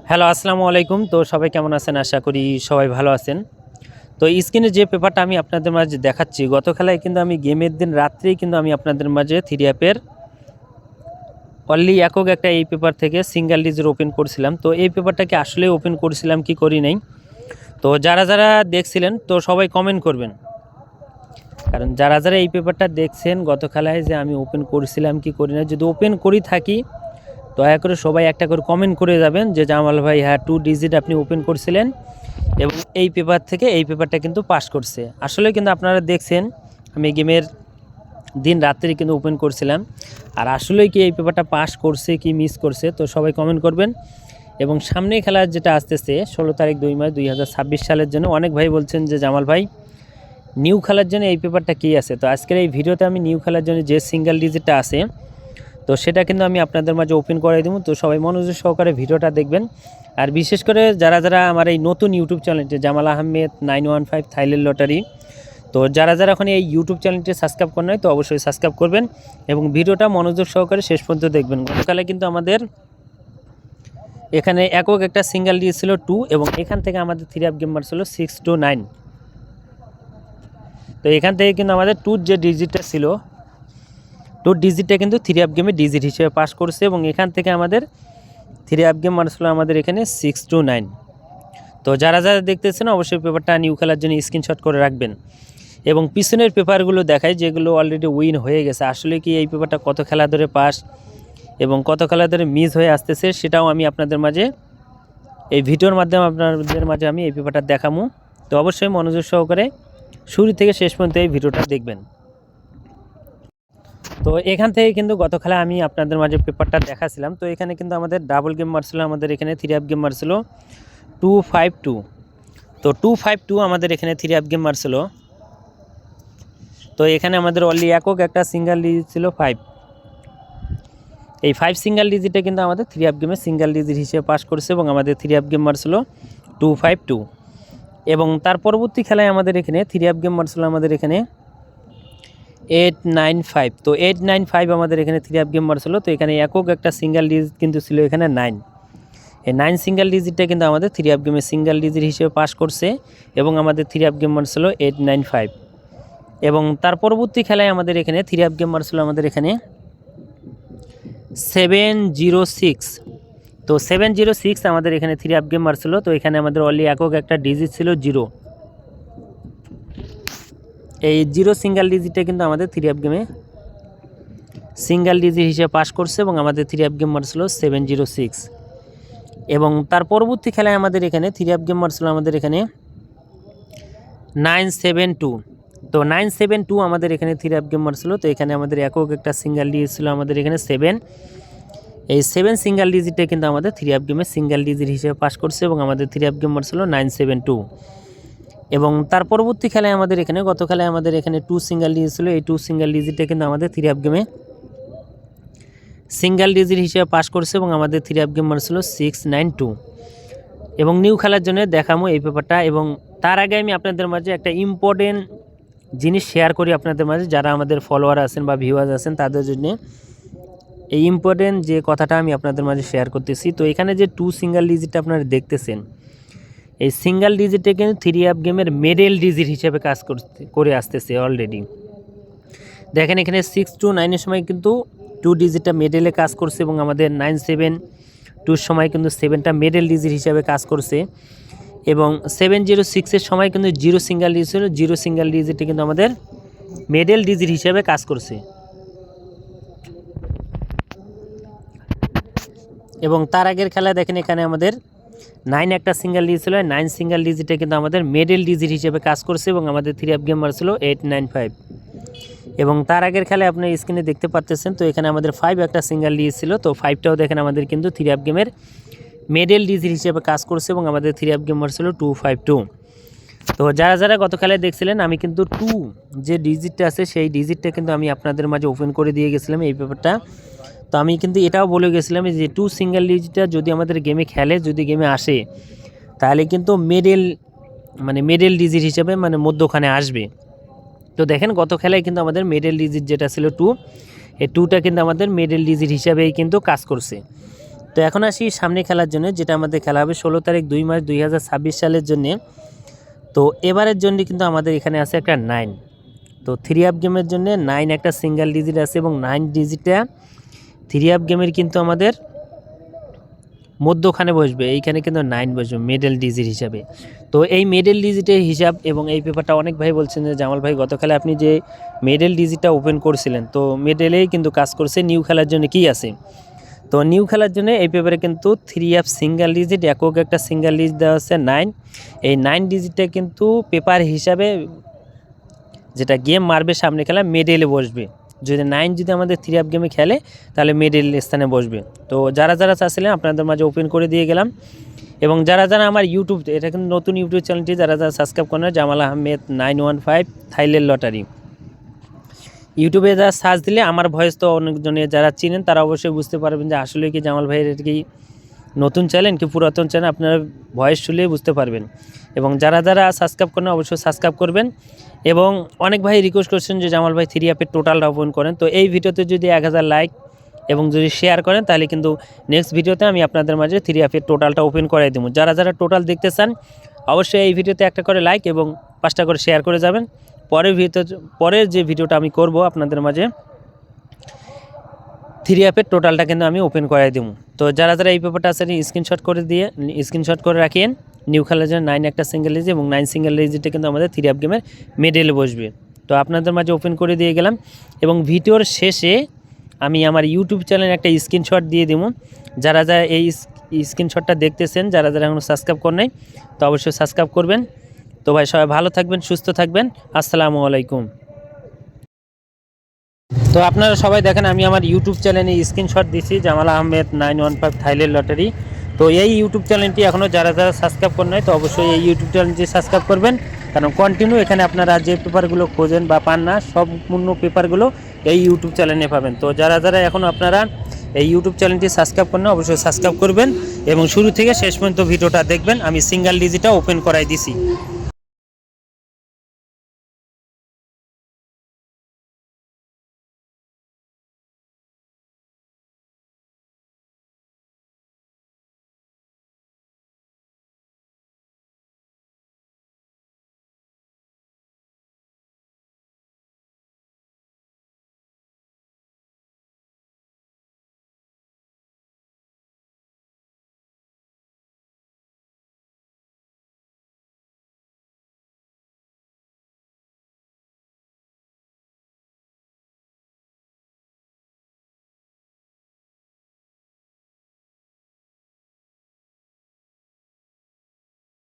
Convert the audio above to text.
Hello, আসসালামু আলাইকুম। তো সবাই কেমন আছেন? আশা করি সবাই ভালো আছেন। তো স্ক্রিনে যে পেপারটা আমি আপনাদের মাঝে দেখাচ্ছি, গত খেলায় কিন্তু আমি গেমের দিন রাত্রেই কিন্তু আমি আপনাদের মাঝে থ্রি অ্যাপের অনলি একক একটা এই পেপার থেকে সিঙ্গেল ডিজিট ওপেন করছিলাম। তো এই পেপারটাকে আসলে ওপেন করছিলাম কি করি নাই, তো যারা যারা দেখছিলেন তো সবাই কমেন্ট করবেন, কারণ যারা যারা এই পেপারটা দেখছেন গত খেলায় যে আমি ওপেন করেছিলাম কি করি না, যদি ওপেন করি থাকি দয়া করে সবাই একটা করে কমেন্ট করে যাবেন যে জামাল ভাই হ্যাঁ 2 ডিজিট আপনি ওপেন করছিলেন এবং এই পেপার থেকে এই পেপারটা কিন্তু পাস করছে। আসলে কিন্তু আপনারা দেখছেন আমি গেমের দিন রাত্রি কিন্তু ওপেন করছিলাম, আর আসলেই কি এই পেপারটা পাস করছে কি মিস করছে, তো সবাই কমেন্ট করবেন। এবং সামনে খেলা যেটা আসতেছে 16 তারিখ 2 মার্চ 2026 সালের জন্য অনেক ভাই বলছেন যে জামাল ভাই নিউ খেলার জন্য এই পেপারটা কী আছে। তো আজকের এই ভিডিওতে আমি নিউ খেলার জন্য যে সিঙ্গেল ডিজিটটা আছে তো সেটা কিন্তু আমি আপনাদের মাঝে ওপেন করে দেবো। তো সবাই মনোযোগ সহকারে ভিডিওটা দেখবেন, আর বিশেষ করে যারা যারা আমার এই নতুন ইউটিউব চ্যানেলটি জামাল আহমেদ 915 থাইল্যান্ড লটারি, তো যারা যারা এখন এই ইউটিউব চ্যানেলটি সাবস্ক্রাইব করেন নাই তো অবশ্যই সাবস্ক্রাইব করবেন এবং ভিডিওটা মনোযোগ সহকারে শেষ পর্যন্ত দেখবেন। গতকালে কিন্তু আমাদের এখানে একক একটা সিঙ্গেল দিয়েছিল 2 এবং এখান থেকে আমাদের থ্রি অ্যাপ গেম ছিল 6 to 9। তো এখান থেকে কিন্তু আমাদের 2 যে ডিজিটটা ছিল 2 ডিজিটটা কিন্তু থ্রি অ্যাপ গেমে ডিজিট হিসেবে পাস করছে এবং এখান থেকে আমাদের থ্রি অ্যাপ গেম ছিল আমাদের এখানে 6 to 9। তো যারা যারা দেখতেছেন অবশ্যই পেপারটা নিউ খেলার জন্য স্ক্রিনশট করে রাখবেন এবং পিছনের পেপারগুলো দেখায় যেগুলো অলরেডি উইন হয়ে গেছে। আসলে কি এই পেপারটা কত খেলা ধরে পাস এবং কত খেলা ধরে মিস হয়ে আসতেছে সেটাও আমি আপনাদের মাঝে এই ভিডিওর মাধ্যমে আপনাদের মাঝে আমি এই পেপারটা দেখাবো। তো অবশ্যই মনোযোগ সহকারে শুরু থেকে শেষ পর্যন্ত এই ভিডিওটা দেখবেন। তো এখান থেকে কিন্তু গত খেলা আমি আপনাদের মাঝে পেপারটা দেখাছিলাম। তো এখানে কিন্তু আমাদের ডাবল গেম মারছিল, আমাদের এখানে থ্রি অ্যাপ গেম মারছিল 252। তো 252 আমাদের এখানে থ্রি অ্যাপ গেম মারছিল। তো এখানে আমাদের অনলি একক একটা সিঙ্গেল ডিজিট ছিল 5। এই 5 সিঙ্গেল ডিজিটে কিন্তু আমাদের থ্রি অ্যাপ গেমে সিঙ্গেল ডিজিট হিসেবে পাস করছে এবং আমাদের থ্রি অ্যাপ গেম মারছিল 252। এবং তার পরবর্তী খেলায় আমাদের এখানে থ্রি অ্যাপ গেম মারছিল আমাদের এখানে 895। তো 895 আমাদের এখানে থ্রি অ্যাপ গেম মারছিল। তো এখানে একক একটা সিঙ্গেল ডিজিট কিন্তু ছিল এখানে 9। এই 9 সিঙ্গেল ডিজিটটা কিন্তু আমাদের থ্রি অ্যাপ গেমে সিঙ্গেল ডিজিট হিসেবে পাস করছে এবং আমাদের থ্রি অ্যাপ গেম মারছিল 895। এবং তার পরবর্তী খেলায় আমাদের এখানে থ্রি অ্যাপ গেম মারছিল আমাদের এখানে 706। তো 706 আমাদের এখানে থ্রি অ্যাপ গেম মারছিল। তো এখানে আমাদের অনলি একক একটা ডিজিট ছিল 0। এই 0 সিঙ্গেল ডিজিটটা কিন্তু আমাদের থ্রি অ্যাপ গেমে সিঙ্গেল ডিজিট হিসেবে পাস করছে এবং আমাদের থ্রি অ্যাপ গেম মারছিল 706। এবং তার পরবর্তী খেলায় আমাদের এখানে থ্রি অ্যাপ গেম মারছিল আমাদের এখানে 972। তো 972 আমাদের এখানে থ্রি অ্যাপ গেম মারছিল। তো এখানে আমাদের একক একটা সিঙ্গেল ডিজিট ছিল আমাদের এখানে 7। এই 7 সিঙ্গেল ডিজিটটা কিন্তু আমাদের থ্রি অ্যাপ গেমে সিঙ্গেল ডিজিট হিসেবে পাস করছে এবং আমাদের থ্রি অ্যাপ গেম মারছিল 972। এবং তার পরবর্তী খেলায় আমাদের এখানে গত খেলায় আমাদের এখানে 2 সিঙ্গেল ডিজিট ছিল। এই 2 সিঙ্গেল ডিজিটটা কিন্তু আমাদের থ্রি অ্যাপ গেমে সিঙ্গেল ডিজিট হিসেবে পাস করছে এবং আমাদের থ্রি অ্যাপ গেম মারছিল 692। এবং নিউ খেলার জন্য দেখামো এই পেপারটা। এবং তার আগে আমি আপনাদের মাঝে একটা ইম্পর্টেন্ট জিনিস শেয়ার করি আপনাদের মাঝে, যারা আমাদের ফলোয়ার আছেন বা ভিউয়ার্স আছেন তাদের জন্য এই ইম্পর্টেন্ট যে কথাটা আমি আপনাদের মাঝে শেয়ার করতেছি। তো এখানে যে 2 সিঙ্গেল ডিজিটটা আপনারা দেখতেছেন এই সিঙ্গেল ডিজিটে কিন্তু থ্রি অ্যাপ গেমের মিডল ডিজিট হিসেবে কাজ করে আসতেছে অলরেডি। দেখেন এখানে 6 to 9-এর সময় কিন্তু 2 ডিজিটটা মিডলে কাজ করছে এবং আমাদের 972 সময় কিন্তু 7টা মিডল ডিজিট হিসেবে কাজ করছে এবং 706-এর সময় কিন্তু 0 সিঙ্গেল ডিজিট ছিল। 0 সিঙ্গেল ডিজিটে কিন্তু আমাদের মিডল ডিজিট হিসেবে কাজ করছে। এবং তার আগের খেলা দেখেন এখানে আমাদের 9 একটা সিঙ্গেল ডিজিট ছিল। 9 সিঙ্গেল ডিজিটে কিন্তু আমাদের মিডল ডিজিট হিসেবে কাজ করছে এবং আমাদের থ্রি অ্যাপ গেম ছিল 895। এবং তার আগের খেলায় আপনি স্ক্রিনে দেখতে পাচ্ছেন তো এখানে আমাদের 5 একটা সিঙ্গেল ডিজিট ছিল। তো 5টাও দেখেন আমাদের কিন্তু থ্রি অ্যাপ গেমের মিডল ডিজিট হিসেবে কাজ করছে এবং আমাদের থ্রি অ্যাপ গেম ছিল 252। তো যারা যারা গত খেলায় দেখছিলেন আমি কিন্তু 2 যে ডিজিটটা আছে সেই ডিজিটটা কিন্তু আমি আপনাদের মাঝে ওপেন করে দিয়ে গেছিলাম এই পেপারটা। তো আমি কিন্তু এটাও বলে গেছিলাম যে 2 সিঙ্গেল ডিজিটটা যদি আমাদের গেমে খেলে যদি গেমে আসে তাহলে কিন্তু মিডল ডিজিট হিসেবে মধ্যখানে আসবে। তো দেখেন গত খেলায় কিন্তু আমাদের মিডল ডিজিট যেটা ছিল 2, এই 2টা কিন্তু আমাদের মিডল ডিজিট হিসাবেই কিন্তু কাজ করছে। তো এখন আসি সামনে খেলার জন্য, যেটা আমাদের খেলা হবে 16 তারিখ 2 মার্চ 2026 সালের জন্য। তো এবারের জন্য কিন্তু আমাদের এখানে আছে একটা 9। তো 3 আপ গেমের জন্য 9 একটা সিঙ্গেল ডিজিট আছে এবং 9 ডিজিটটা 3 আপ গেমের কিন্তু আমাদের মধ্যখানে বসবে, এইখানে কিন্তু 9 বসবে মিডল ডিজিট হিসাবে। তো এই মিডল ডিজিটের হিসাব এবং এই পেপারটা অনেক ভাই বলছেন যে জামাল ভাই গতকালে আপনি যে মিডল ডিজিটটা ওপেন করছিলেন, তো মিডলেই কিন্তু কাজ করছে, নিউ খেলার জন্য কি আছে। তো নিউ খেলার জন্য এই পেপারে কিন্তু 3 আপ সিঙ্গেল ডিজিট, একক একটা সিঙ্গেল ডিজিট দেওয়া আছে 9। এই 9 ডিজিটটা কিন্তু পেপার হিসাবে যেটা গেম মারবে সামনে খেলা মিডলে বসবে। যদি 9 যদি আমাদের 3 আপ গেমে খেলে তাহলে মিডল স্থানে বসবে। তো যারা যারা চাচ্ছিলেন আপনাদের মাঝে ওপেন করে দিয়ে গেলাম। এবং যারা যারা আমার ইউটিউব, এটা কিন্তু নতুন ইউটিউব চ্যানেলটি যারা যারা সাবস্ক্রাইব করেন, জামাল আহমেদ 915 থাইল্যান্ড লটারি ইউটিউবে যারা সার্চ দিলে আমার ভয়েস তো অনেকজনে যারা চিনেন তারা অবশ্যই বুঝতে পারবেন যে আসলে কি জামাল ভাইয়ের এটা কি নতুন চ্যানেল কি পুরাতন চ্যানেল, আপনারা ভয়েস শুনলেই বুঝতে পারবেন। এবং যারা যারা সাবস্ক্রাইব করেন অবশ্যই সাবস্ক্রাইব করবেন। এবং অনেক ভাই রিকোয়েস্ট করছেন যে জামাল ভাই 3 আপের টোটালটা ওপেন করেন। তো এই ভিডিওতে যদি 1000 লাইক এবং যদি শেয়ার করেন তাহলে কিন্তু নেক্সট ভিডিওতে আমি আপনাদের মাঝে 3 আপের টোটালটা ওপেন করাই দেবো। যারা যারা টোটাল দেখতে চান অবশ্যই এই ভিডিওতে একটা করে লাইক এবং 5টা করে শেয়ার করে যাবেন। পরের যে ভিডিওটা আমি করব আপনাদের মাঝে 3 আপের টোটালটা কিন্তু আমি ওপেন করাই দেবো। তো যারা যারা এই পেপারটা আছে স্ক্রিনশট করে রাখেন। নিউ খেলার জন্য 9 একটা সিঙ্গেল ডিজিট এবং 9 সিঙ্গেল ডিজিটটা কিন্তু আমাদের 3 আপ গেমের মিডলে বসবে। তো আপনাদের মাঝে ওপেন করে দিয়ে গেলাম। এবং ভিডিওর শেষে আমি আমার ইউটিউব চ্যানেলে একটা স্ক্রিনশট দিয়ে দেবো। যারা যারা এই স্ক্রিনশটটা দেখতেছেন, যারা যারা এখনও সাবস্ক্রাইব করেন নাই তো অবশ্যই সাবস্ক্রাইব করবেন। তো ভাই সবাই ভালো থাকবেন, সুস্থ থাকবেন। আসসালামু আলাইকুম। তো আপনারা সবাই দেখেন আমি আমার ইউটিউব চ্যানেলে স্ক্রিনশট দিছি জামাল আহমেদ 915 থাইল্যান্ড লটারি। তো এই ইউটিউব চ্যানেলটি এখনও যারা যারা সাবস্ক্রাইব করেন নাই তো অবশ্যই এই ইউটিউব চ্যানেলটি সাবস্ক্রাইব করবেন, কারণ কন্টিনিউ এখানে আপনারা যে পেপারগুলো খোঁজেন বা পান না সম্পূর্ণ পেপারগুলো এই ইউটিউব চ্যানেলে পাবেন। তো যারা যারা এখন আপনারা এই ইউটিউব চ্যানেলটি সাবস্ক্রাইব করেন না অবশ্যই সাবস্ক্রাইব করবেন এবং শুরু থেকে শেষ পর্যন্ত ভিডিওটা দেখবেন। আমি সিঙ্গেল ডিজিটটা ওপেন করাই দিছি।